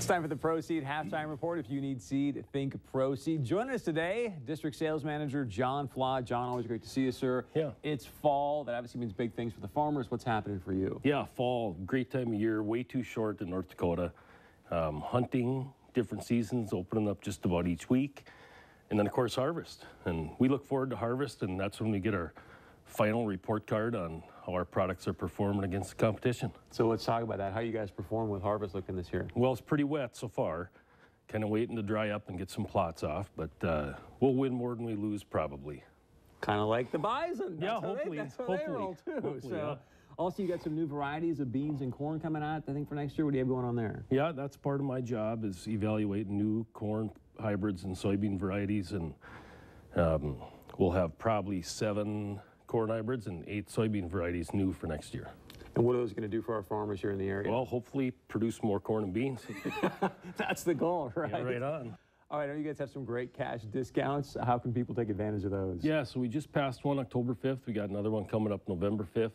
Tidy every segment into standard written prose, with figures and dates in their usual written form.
Time for the Pro Seed Halftime Report. If you need seed, think Pro Seed. Joining us today, District Sales Manager John Flott. John, always great to see you, sir. Yeah. It's fall. That obviously means big things for the farmers. What's happening for you? Yeah, fall, great time of year, way too short in North Dakota. Hunting, different seasons, opening up just about each week. And then, of course, harvest. And we look forward to harvest, and that's when we get our final report card on how our products are performing against the competition. So let's talk about that. How you guys perform with harvest looking this year? Well, it's pretty wet so far. Kind of waiting to dry up and get some plots off, but we'll win more than we lose probably. Kind of like the bison. Yeah, hopefully. That's how they roll too. Hopefully, so, yeah. Also, you got some new varieties of beans and corn coming out, I think, for next year. What do you have going on there? Yeah, that's part of my job is evaluating new corn hybrids and soybean varieties, and we'll have probably 7 corn hybrids and 8 soybean varieties new for next year. And what are those going to do for our farmers here in the area? Well, hopefully produce more corn and beans. That's the goal, right? Yeah, right on. All right, I know you guys have some great cash discounts. How can people take advantage of those? Yeah, so we just passed one October 5th. We got another one coming up November 5th.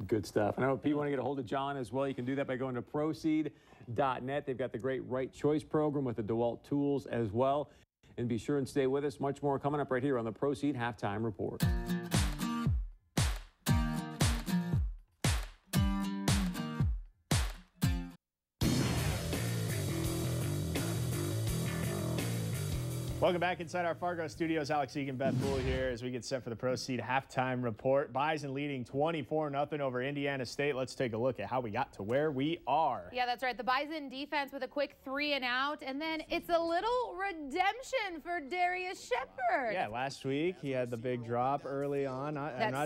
Good stuff. I know if you want to get a hold of John as well, you can do that by going to proseed.net. They've got the great Right Choice program with the DeWalt tools as well. And be sure and stay with us. Much more coming up right here on the Proseed Halftime Report. Welcome back inside our Fargo studios. Alex Egan, Beth Poole here as we get set for the Proseed Halftime Report. Bison leading 24-0 over Indiana State. Let's take a look at how we got to where we are. Yeah, that's right. The Bison defense with a quick 3 and out, and then it's a little redemption for Darius Shepard. Yeah, last week he had the big drop early on.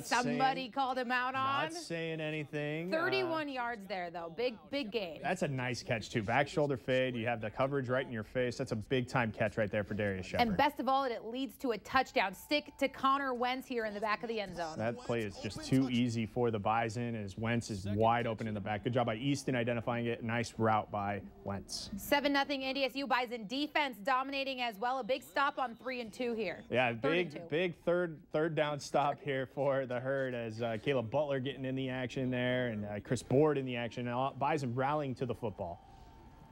Somebody called him out on. Not saying anything. 31 yards there, though. Big game. That's a nice catch, too. Back shoulder fade. You have the coverage right in your face. That's a big-time catch right there for Darius Shepard. And best of all, it leads to a touchdown. Stick to Connor Wentz here in the back of the end zone. That play is just too easy for the Bison as Wentz is wide open in the back. Good job by Easton identifying it. Nice route by Wentz. 7-0 NDSU. Bison defense dominating as well. A big stop on 3 and 2 here. Yeah, big third down stop here for the Herd as Caleb Butler getting in the action there and Chris Board in the action. Bison rallying to the football.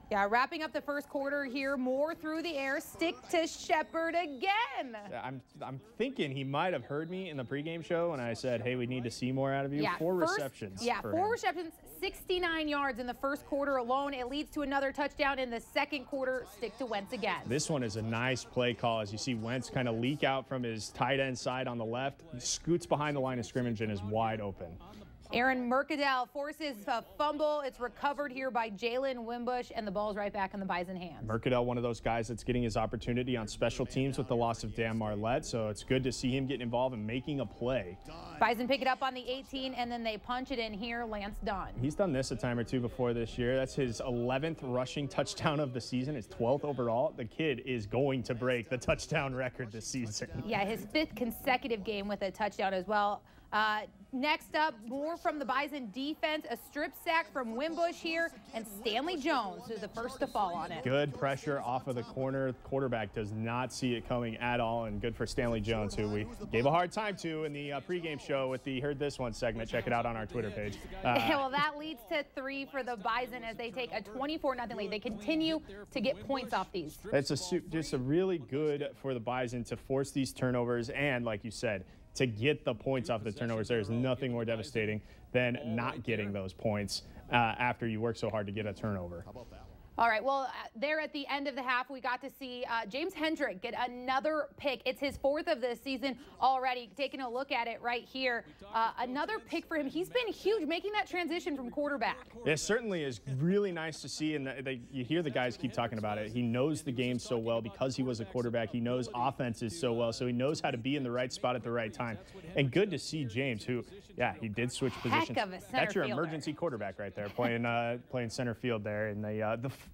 Yeah, wrapping up the first quarter here, more through the air. Stick to Shepard again. Yeah, I'm thinking he might have heard me in the pregame show when I said, hey, we need to see more out of you. Yeah, 4 receptions. Yeah, 4 receptions, 69 yards in the first quarter alone. It leads to another touchdown in the second quarter. Stick to Wentz again. This one is a nice play call as you see Wentz kind of leak out from his tight end side on the left. He scoots behind the line of scrimmage and is wide open. Aaron Mercadal forces a fumble. It's recovered here by Jalen Wimbush, and the ball's right back in the Bison hands. Mercadal, one of those guys that's getting his opportunity on special teams with the loss of Dan Marlette, so it's good to see him getting involved and making a play. Bison pick it up on the 18, and then they punch it in here. Lance Dunn. He's done this a time or two before this year. That's his 11th rushing touchdown of the season, his 12th overall. The kid is going to break the touchdown record this season. Yeah, his 5th consecutive game with a touchdown as well. Next up, more from the Bison defense. A strip sack from Wimbush here, and Stanley Jones is the first to fall on it. Good pressure off of the corner. Quarterback does not see it coming at all, and good for Stanley Jones, who we gave a hard time to in the pregame show with the Heard This One segment. Check it out on our Twitter page. Well, that leads to 3 for the Bison as they take a 24-0 lead. They continue to get points off these. It's just a really good for the Bison to force these turnovers and, like you said, to get the points off the turnovers. There's nothing more devastating than not getting those points after you work so hard to get a turnover. All right, well, there at the end of the half, we got to see James Hendrick get another pick. It's his 4th of the season already. Taking a look at it right here, another pick for him. He's been huge, making that transition from quarterback. It certainly is really nice to see, and you hear the guys keep talking about it. He knows the game so well because he was a quarterback. He knows offenses so well, so he knows how to be in the right spot at the right time. And good to see James, who, yeah, he did switch positions. Heck of a center That's your fielder. Emergency quarterback right there, playing center field there in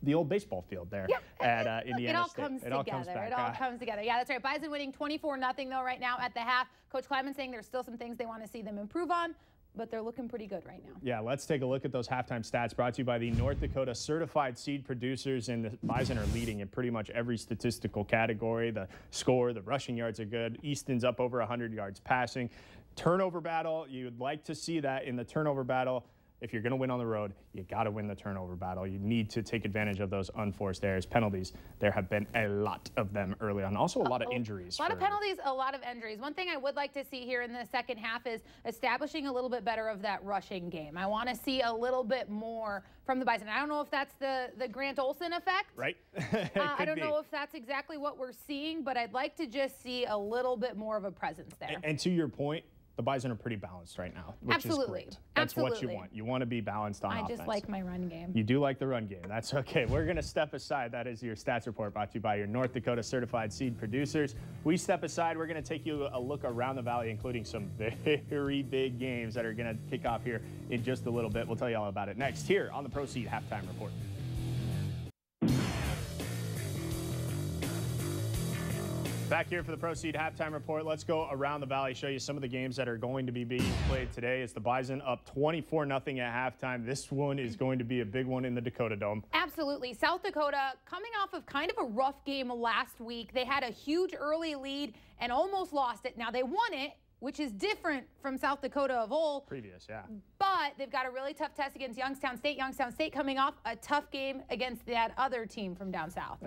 the old baseball field there at Indiana State. It all comes together. Yeah, that's right. Bison winning 24-0 though right now at the half. Coach Kleiman saying there's still some things they want to see them improve on, but they're looking pretty good right now. Yeah, let's take a look at those halftime stats brought to you by the North Dakota Certified Seed Producers, and the Bison are leading in pretty much every statistical category. The score, the rushing yards are good. Easton's up over 100 yards passing. Turnover battle, you'd like to see that in the turnover battle. if you're going to win on the road, you got to win the turnover battle. You need to take advantage of those unforced errors, penalties. There have been a lot of them early on. Also, a lot of injuries. A lot of penalties, a lot of injuries. One thing I would like to see here in the second half is establishing a little bit better of that rushing game. I want to see a little bit more from the Bison. I don't know if that's the Grant Olson effect. Right. I don't know if that's exactly what we're seeing, but I'd like to just see a little bit more of a presence there. And to your point, the Bison are pretty balanced right now, which is great. That's what you want. You want to be balanced on offense. I just like my run game. You do like the run game. That's okay. We're going to step aside. That is your stats report brought to you by your North Dakota certified seed producers. We step aside. We're going to take you a look around the valley, including some very big games that are going to kick off here in just a little bit. We'll tell you all about it next here on the Proceed Halftime Report. Back here for the Proceed Halftime Report. Let's go around the valley, show you some of the games that are going to be being played today. As the Bison up 24-0 at halftime. This one is going to be a big one in the Dakota Dome. Absolutely. South Dakota coming off of kind of a rough game last week. They had a huge early lead and almost lost it. Now they won it, which is different from South Dakota of old. Previous, yeah. But they've got a really tough test against Youngstown State. Youngstown State coming off a tough game against that other team from down south.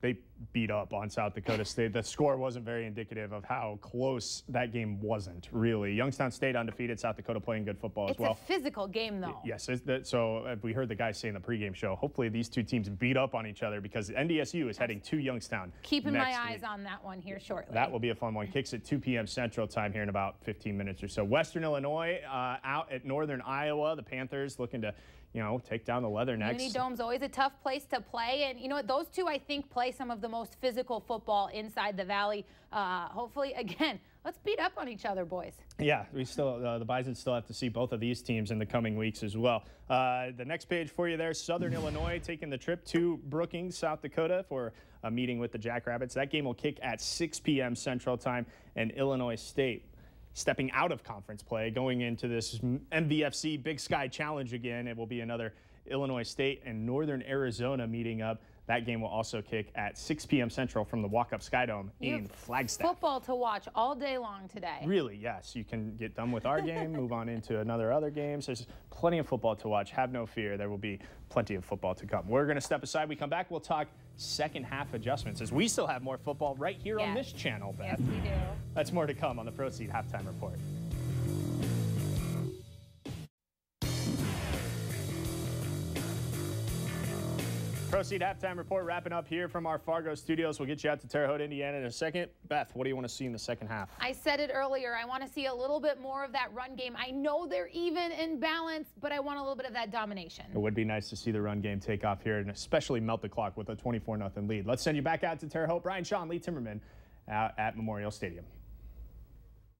They beat up on South Dakota State. The score wasn't very indicative of how close that game wasn't, really. Youngstown State undefeated, South Dakota playing good football as well. It's a physical game, though. Yes, so we heard the guys say in the pregame show, hopefully these two teams beat up on each other because NDSU is heading to Youngstown. Keeping my eyes on that one here shortly. That will be a fun one. Kicks at 2 p.m. Central Time here in about 15 minutes or so. Western Illinois out at Northern Iowa. The Panthers looking to take down the Leathernecks. Uni Dome's always a tough place to play. And you know what? Those two, I think, play some of the most physical football inside the Valley. Hopefully, again, let's beat up on each other, boys. Yeah, we still, the Bison still have to see both of these teams in the coming weeks as well. The next page for you there, Southern Illinois taking the trip to Brookings, South Dakota for a meeting with the Jackrabbits. That game will kick at 6 p.m. Central Time, and Illinois State stepping out of conference play, going into this MVFC Big Sky Challenge again. It will be another Illinois State and Northern Arizona meeting up. That game will also kick at 6 p.m. Central from the Walk-Up Sky Dome in Flagstaff. Football to watch all day long today. Really, yes. You can get done with our game, move on into other games. There's plenty of football to watch. Have no fear. There will be plenty of football to come. We're going to step aside. We come back. We'll talk second half adjustments as we still have more football right here on this channel, Beth. Yes, we do. That's more to come on the Proceed Halftime Report. Proceed Halftime Report wrapping up here from our Fargo studios. We'll get you out to Terre Haute, Indiana in a second. Beth, what do you want to see in the second half? I said it earlier. I want to see a little bit more of that run game. I know they're even in balance, but I want a little bit of that domination. It would be nice to see the run game take off here and especially melt the clock with a 24-0 lead. Let's send you back out to Terre Haute. Brian Shaw and Lee Timmerman out at Memorial Stadium.